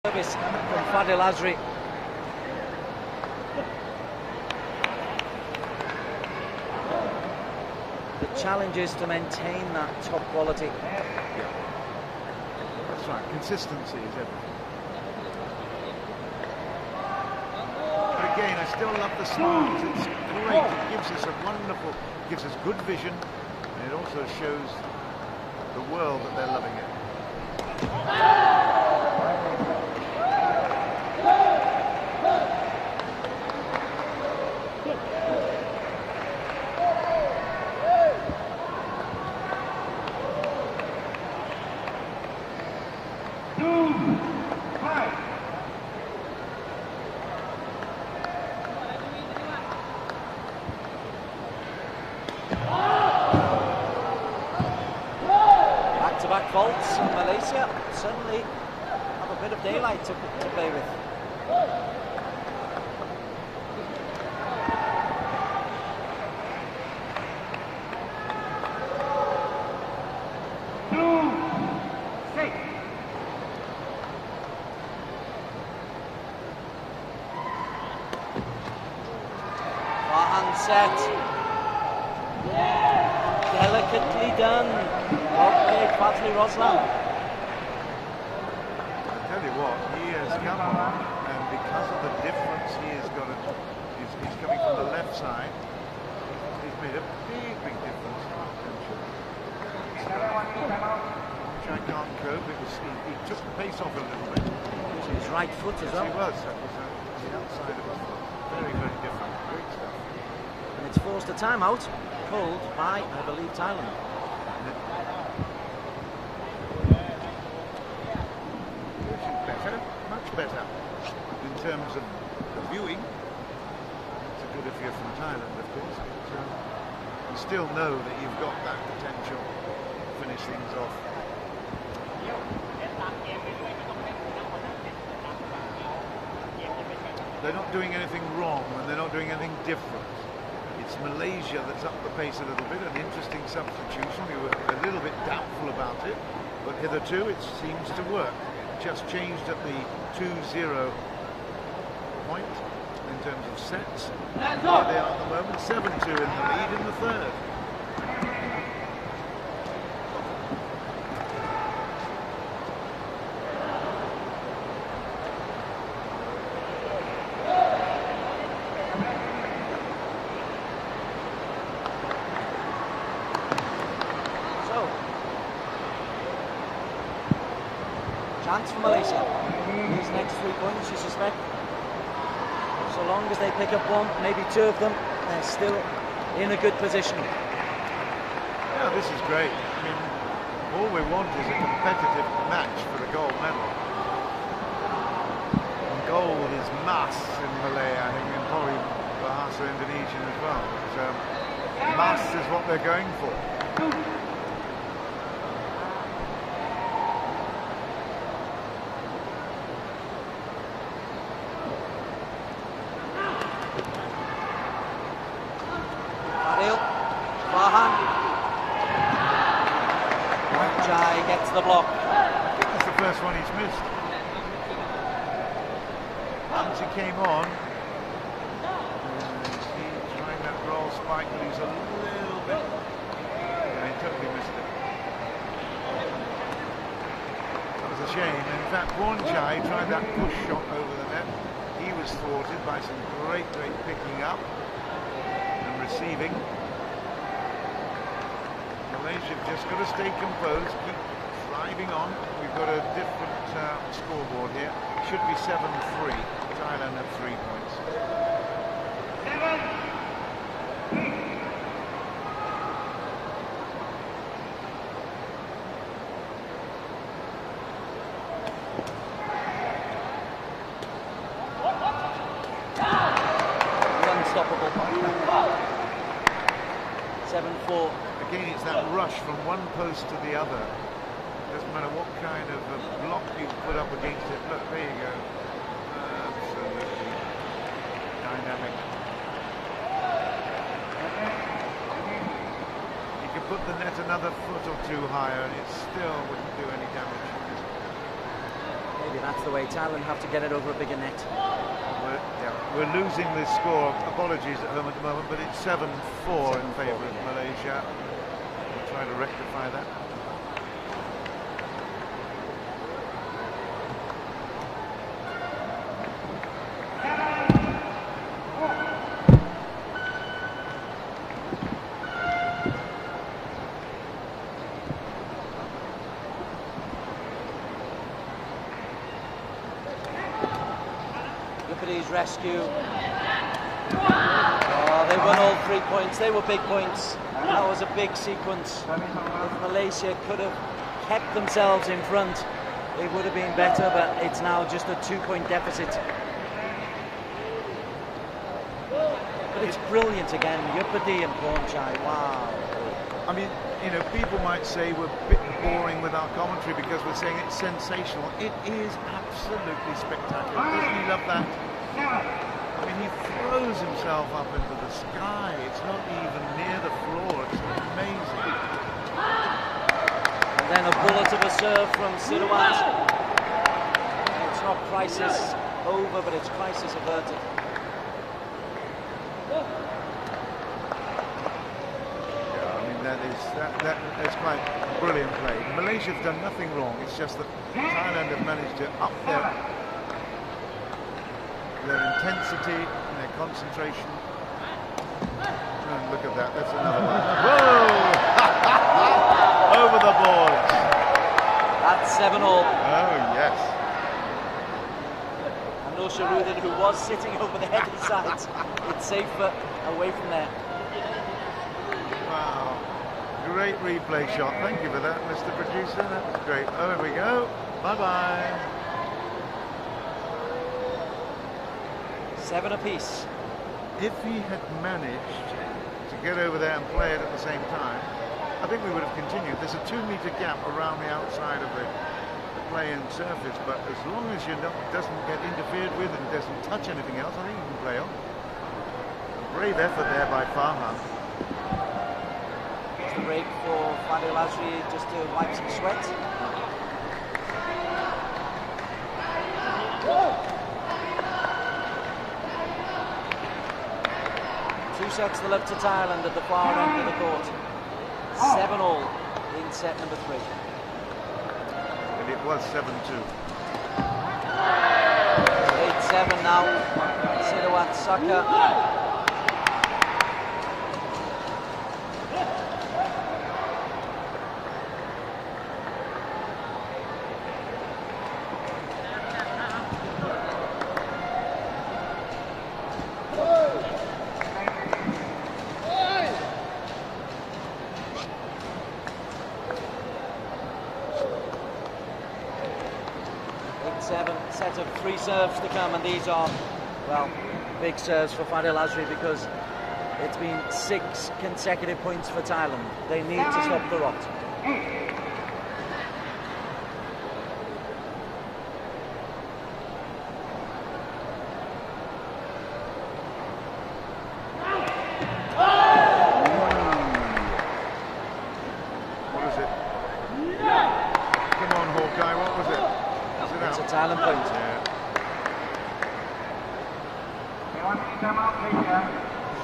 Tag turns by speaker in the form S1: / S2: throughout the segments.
S1: Service from Fadil Azri. The challenge is to maintain that top quality.
S2: Yeah. That's right, consistency is everything. But again, I still love the smiles. It's great. It gives us gives us good vision, and it also shows the world that they're loving it.
S1: Back-to-back faults in Malaysia certainly have a bit of daylight to play with. Farhan set. Delicately done. Well played, Fazli Roslan.
S2: I tell you what, he has come on, and because of the difference he has got, he's coming from the left side. He's made a big difference. Which I can't cope. He took the pace off a little bit.
S1: His right foot as well.
S2: He was. That was the outside of his foot. Very different. Great stuff.
S1: And it's forced a timeout, called by, I believe, Thailand.
S2: Better, much better. In terms of the viewing, it's a good if you're from Thailand, of course. But, you still know that you've got that potential to finish things off. They're not doing anything wrong, and they're not doing anything different. It's Malaysia that's upped the pace a little bit. An interesting substitution. We were a little bit doubtful about it, but hitherto it seems to work. It just changed at the 2-0 point in terms of sets. There they are at the moment, 7-2 in the lead in the third.
S1: Chance for Malaysia. These next 3 points, you suspect. So long as they pick up one, maybe 2 of them, they're still in a good position.
S2: Yeah, this is great. I mean, all we want is a competitive match for the gold medal. And gold is mass in Malaya, I think, and probably Bahasa Indonesian as well. So, mass is what they're going for.
S1: Gets the block.
S2: That's the first one he's missed. Once he came on, he's trying that roll spike, but he's a little bit. Yeah, he totally missed it. That was a shame. In fact, Chai tried that push shot over the net. He was thwarted by some great picking up and receiving. Malaysia have just got to stay composed, keep driving on. We've got a different scoreboard here. Should be 7-3. Thailand have 3 points. 7-3.
S1: Unstoppable. 7-4.
S2: Again, it's that rush from one post to the other. Doesn't matter what kind of block you put up against it. Look, there you go. Absolutely dynamic. You could put the net another foot or 2 higher and it still wouldn't do any damage.
S1: maybe that's the way. Thailand have to get it over a bigger net.
S2: We're losing this score. Apologies at home at the moment, but it's 7-4 in favour of Malaysia. We'll try to rectify that.
S1: Rescue. Oh, they won all 3 points. They were big points. That was a big sequence. If Malaysia could have kept themselves in front, it would have been better, but it's now just a 2-point deficit. But it's brilliant again. Yupadi and Pornchai. Wow.
S2: I mean, you know, people might say we're a bit boring with our commentary because we're saying it's sensational. It is absolutely spectacular. Doesn't he love that? I mean, he throws himself up into the sky. It's not even near the floor. It's amazing.
S1: And then a bullet of a serve from Sirawat. It's not crisis over, but it's crisis averted.
S2: Yeah, I mean, that is quite brilliant play. Malaysia have done nothing wrong. It's just that Thailand have managed to up their intensity and their concentration. And look at that, that's another one. Whoa! Over the boards.
S1: That's 7-all.
S2: Oh, yes.
S1: And Nur Sharudin, who was sitting over the head sides, it's safer away from there.
S2: Wow. Great replay shot. Thank you for that, Mr. Producer. That was great. Oh, here we go. Bye-bye.
S1: 7 apiece.
S2: If he had managed to get over there and play it at the same time, I think we would have continued. There's a 2-meter gap around the outside of the play-in surface, but as long as it doesn't get interfered with and doesn't touch anything else, I think you can play on. A brave effort there by Farhan.
S1: It's the break for Fadil Azri just to wipe some sweat. Two sets to love to Thailand at the far end of the court. 7-all in set number 3.
S2: And it was 7-2.
S1: 8-7 now. Sirawat Saka. Set of 3 serves to come, and these are, well, big serves for Fadil Azri because it's been 6 consecutive points for Thailand. They need to stop the rot.
S2: What is it? Come on, Hawkeye, what was it?
S1: It's a Thailand point.
S2: Yeah.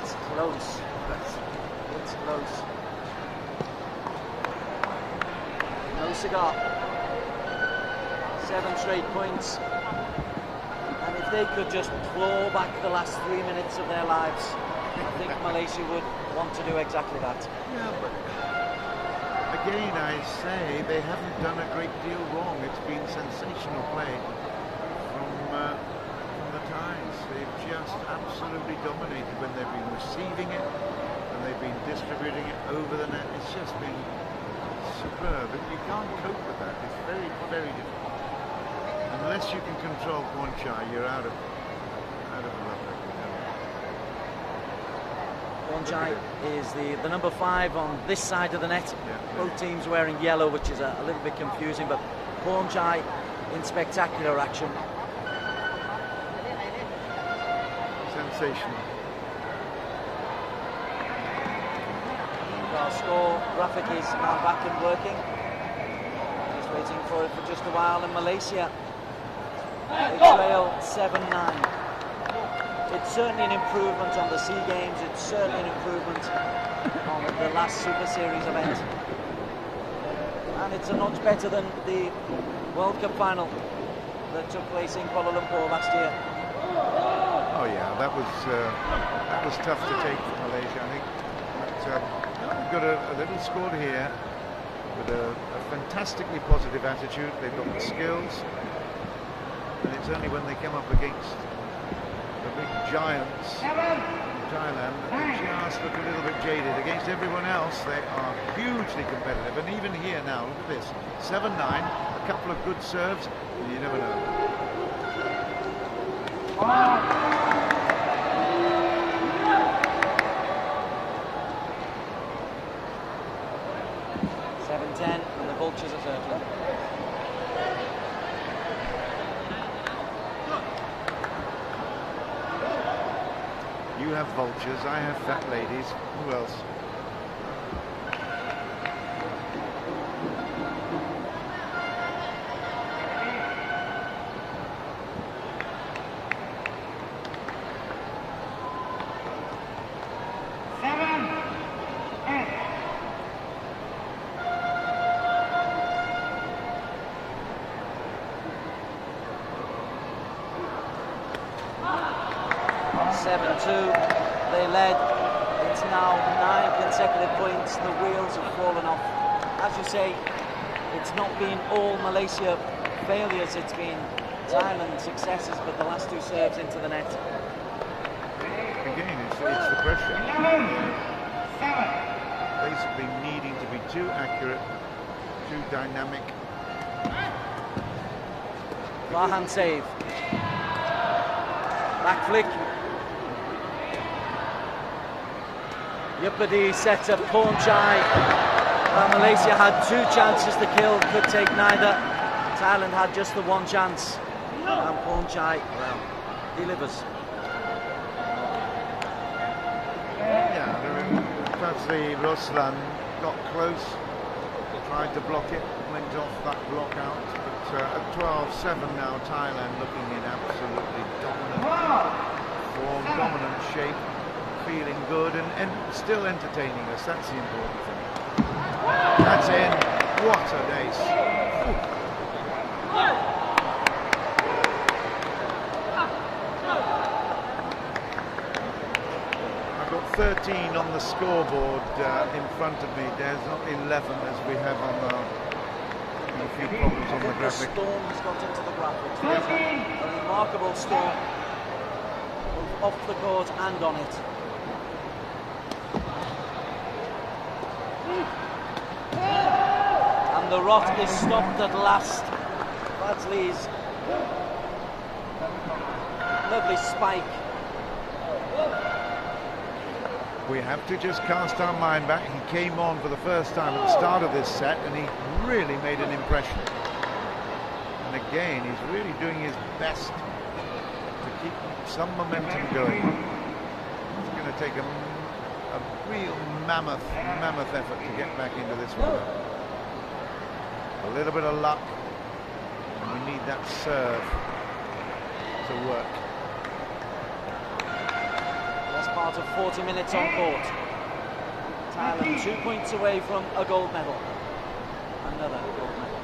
S1: It's close. It's close. No cigar. 7 straight points. And if they could just claw back the last 3 minutes of their lives, I think Malaysia would want to do exactly that.
S2: Yeah, but again, I say they haven't done a great deal wrong. It's been sensational play from the Thais. They've just absolutely dominated when they've been receiving it and they've been distributing it over the net. It's just been superb. You can't cope with that. It's very, very difficult. Unless you can control Pornchai, you're out of luck.
S1: Pornchai is the number 5 on this side of the net.
S2: Yeah.
S1: Both teams wearing yellow, which is a little bit confusing, but Pornchai in spectacular action.
S2: Sensational.
S1: Our score graphic is now back and working. Just waiting for it for just a while, and Malaysia They trail 7-9. It's certainly an improvement on the SEA Games. It's certainly an improvement on the last Super Series event. And it's a notch better than the World Cup final that took place in Kuala Lumpur last year.
S2: Oh yeah, that was tough to take for Malaysia, I think. But, we've got a little squad here with a fantastically positive attitude. They've got the skills, and it's only when they come up against the big giants in Thailand that they just look a little bit jaded. Against everyone else, they are hugely competitive, and even here now, look at this, 7-9, a couple of good serves, and you never know.
S1: 7-10, and the Vultures are serving.
S2: You have Vultures, I have Fat Ladies. Who else?
S1: They led. It's now 9 consecutive points. The wheels have fallen off. As you say, it's not been all Malaysia failures. It's been Thailand successes, but the last 2 serves into the net.
S2: Again, it's the pressure. Basically needing to be too accurate, too dynamic.
S1: Farhan save. Back flick. Yupadi set up Pornchai. Malaysia had 2 chances to kill, could take neither. Thailand had just the 1 chance. And Pornchai, well, delivers.
S2: Yeah, perhaps the Ruslan got close, tried to block it, went off that block out. But at 12-7 now, Thailand looking in absolutely dominant form, dominant shape. Feeling good and still entertaining us. That's the important thing. That's in. What an ace. I've got 13 on the scoreboard in front of me. There's not 11 as we have on a few problems on the graphic.
S1: The storm has got into the graphics. There's a remarkable storm off the court and on it. And the rot is stopped at last. Fadsley's lovely spike.
S2: We have to just cast our mind back. He came on for the first time at the start of this set and he really made an impression. And again, he's really doing his best to keep some momentum going. It's going to take a real mammoth effort to get back into this one. A little bit of luck, and we need that serve to work.
S1: Best part of 40 minutes on court. Thailand 2 points away from a gold medal. Another gold medal.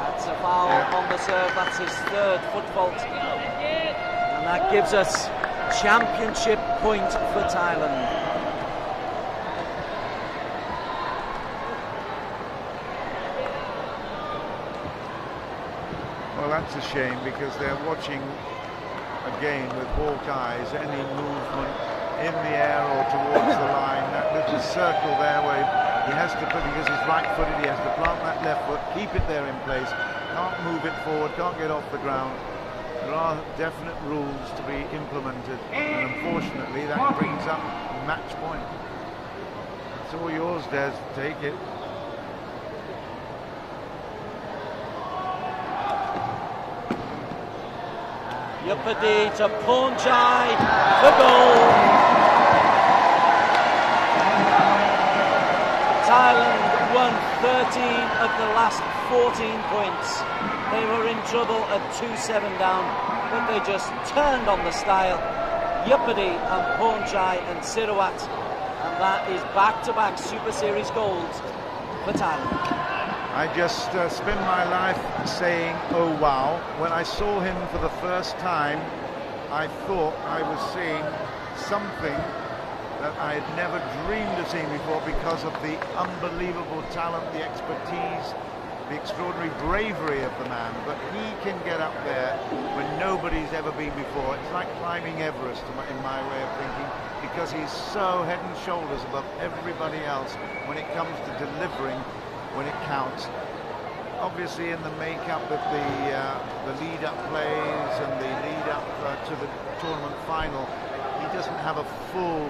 S1: That's a foul on the serve. That's his 3rd foot fault. And that gives us championship point for Thailand.
S2: Well, that's a shame because they're watching again with hawk eyes any movement in the air or towards the line. That little circle there where he has to put, because he's right-footed, he has to plant that left foot, keep it there in place, can't move it forward, can't get off the ground. There are definite rules to be implemented, and unfortunately that brings up match point. It's all yours, Des, take it.
S1: Yupadi to Pornchai for goal. Thailand won 13 of the last 14 points. They were in trouble at 2-7 down, but they just turned on the style. Yupadi and Pornchai and Sirawat, and that is back-to-back Super Series golds for Thailand.
S2: I just spend my life saying, oh wow. When I saw him for the first time, I thought I was seeing something that I had never dreamed of seeing before, because of the unbelievable talent, the expertise, the extraordinary bravery of the man. But he can get up there when nobody's ever been before. It's like climbing Everest in my way of thinking, because he's so head and shoulders above everybody else when it comes to delivering when it counts. Obviously in the makeup of the lead-up plays and the lead-up to the tournament final, he doesn't have a full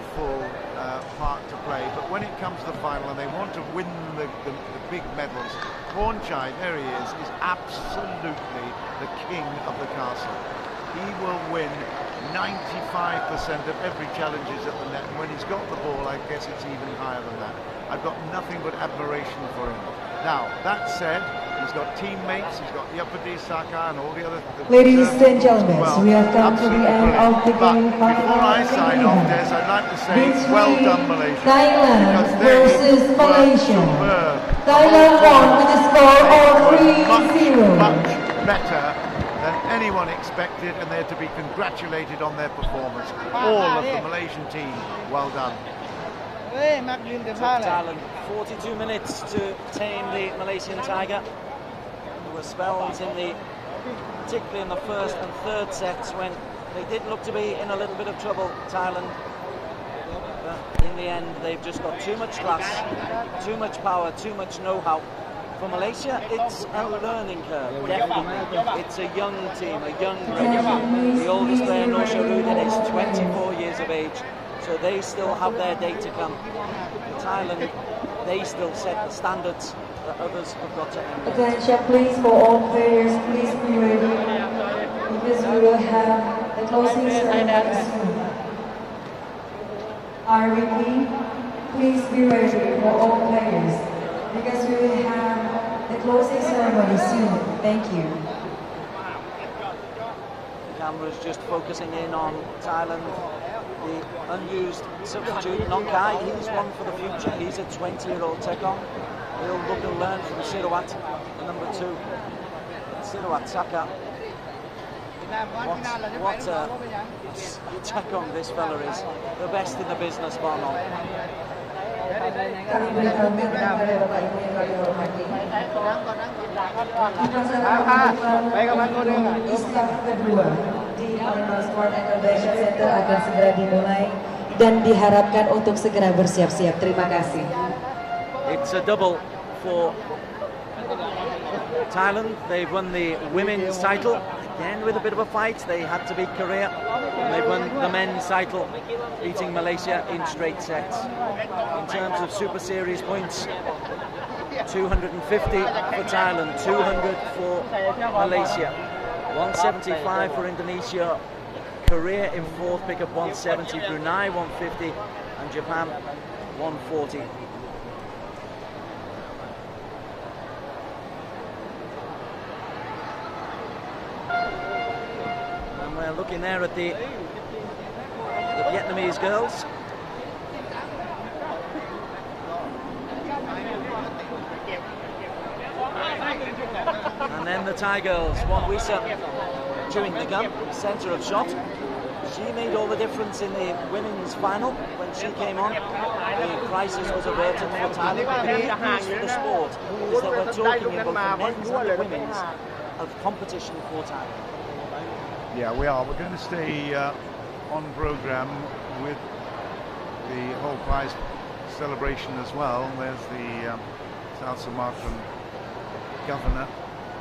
S2: part to play. But when it comes to the final and they want to win the big medals, Pornchai, there he is absolutely the king of the castle. He will win 95% of every challenges at the net, and when he's got the ball, I guess it's even higher than that. I've got nothing but admiration for him. Now, that said, he's got teammates, he's got Yupadi, Saka, and all the other...
S3: Ladies and gentlemen,
S2: well.
S3: we have come to the end of the game.
S2: But before I sign off, Des, I'd like to say, well done, Malaysia.
S3: Thailand versus Malaysia.
S2: Superb.
S3: Thailand won with a score of 3-0.
S2: Much better than anyone expected, and they're to be congratulated on their performance. All of the Malaysian team, well done.
S1: Took Thailand 42 minutes to tame the Malaysian Tiger. There were spells particularly in the first and third sets, when they did look to be in a little bit of trouble, Thailand. But in the end, they've just got too much class, too much power, too much know-how. For Malaysia, it's a learning curve, definitely. It's a young team, a young race. The oldest player, Nur Shahruddin, is 24 years of age, so they still have their day to come. In Thailand, they still set the standards that others have got to end.
S3: Attention please for all players, please be ready, because we will have the closing ceremony soon. I repeat, please be ready for all players, because we will have the closing ceremony soon. Thank you.
S1: The camera's just focusing in on Thailand. The unused substitute, Nongkai, he's one for the future. He's a 20-year-old Takraw. He'll look and learn from Sirawat, the number 2. Sirawat Saka. What a Takraw this fella is. The best in the business, bar none.
S3: Kami berikan kepada Bapak Ibu yang kami hormati. Istaf kedua di National Sport and Convention Center akan segera dimulai dan diharapkan untuk segera bersiap-siap. Terima kasih.
S1: It's a double for Thailand. They've won the women's title, again with a bit of a fight. They had to beat Korea, and they've won the men's title, beating Malaysia in straight sets. In terms of Super Series points, 250 for Thailand, 200 for Malaysia, 175 for Indonesia, Korea in fourth, pick up 170, Brunei 150, and Japan 140. And we're looking there at the Vietnamese girls. And then the Thai girls, Wisa chewing the gum, centre of shot. She made all the difference in the women's final when she came on. The crisis was averted for Thailand. The good news for the sport is that we're talking in both the men's and the women's of competition for Thailand.
S2: Yeah, we are. We're going to stay on programme with the whole prize celebration as well. There's the South Sumatran governor,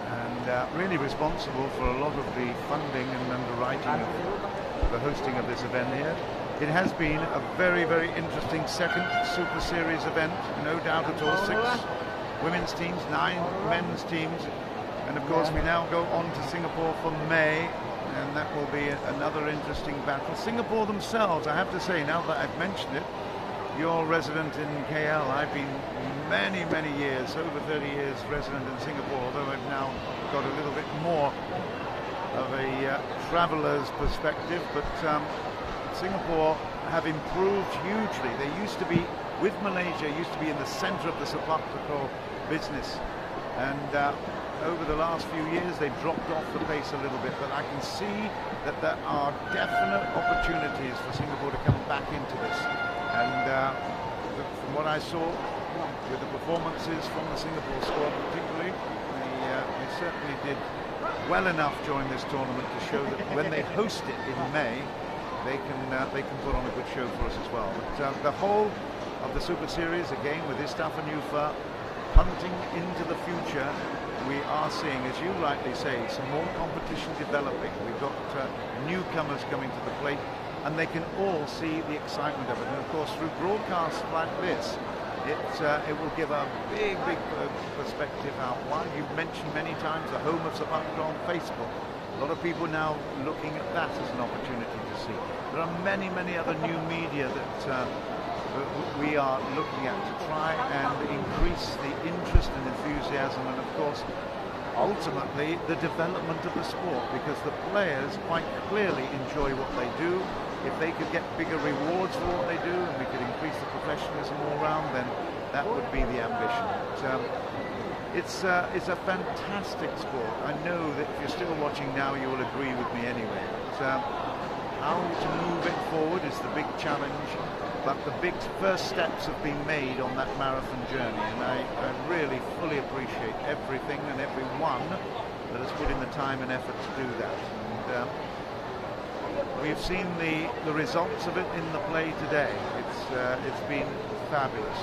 S2: and really responsible for a lot of the funding and underwriting of the hosting of this event here. It has been a very, very interesting second Super Series event, no doubt at all. 6 women's teams, 9 men's teams, and of course we now go on to Singapore for May, and that will be another interesting battle. Singapore themselves, I have to say, now that I've mentioned it, you're resident in KL. I've been many, many years, over 30 years resident in Singapore, although I've now got a little bit more of a traveller's perspective. But Singapore have improved hugely. They used to be, with Malaysia, used to be in the centre of the Sumatra business. And over the last few years, they've dropped off the pace a little bit. But I can see that there are definite opportunities for Singapore to come back into this. And from what I saw, with the performances from the Singapore squad particularly, they certainly did well enough during this tournament to show that when they host it in May, they can put on a good show for us as well. But the whole of the Super Series, again with Istaf and Ufa, punting into the future, we are seeing, as you rightly say, some more competition developing. We've got newcomers coming to the plate, and they can all see the excitement of it. And of course, through broadcasts like this, it will give a big perspective out wide. You've mentioned many times the home of Sumatra on Facebook. A lot of people now looking at that as an opportunity to see. There are many other new media that we are looking at to try and increase the interest and enthusiasm, and of course ultimately the development of the sport, because the players quite clearly enjoy what they do. If they could get bigger rewards for what they do and we could increase the professionalism all round, then that would be the ambition. It's a fantastic sport. I know that if you're still watching now, you will agree with me anyway. How to move it forward is the big challenge, but the big first steps have been made on that marathon journey, and I really fully appreciate everything and everyone that has put in the time and effort to do that. And we've seen the results of it in the play today. It's been fabulous.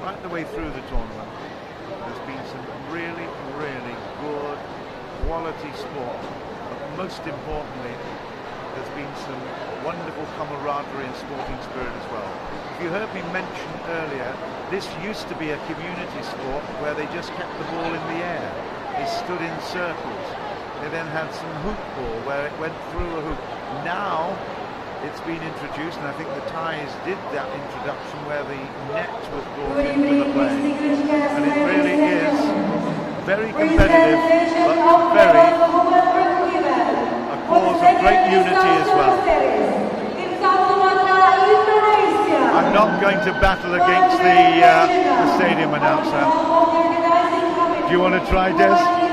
S2: Right the way through the tournament, there's been some really good quality sport, but most importantly, there's been some wonderful camaraderie and sporting spirit as well. If you heard me mention earlier, this used to be a community sport where they just kept the ball in the air. They stood in circles. They then had some hoop ball where it went through a hoop. Now it's been introduced, and I think the Thais did that introduction where the net was brought into the play. And it really is very competitive, but very a cause of great unity as well. I'm not going to battle against the stadium announcer. Do you want to try, Des?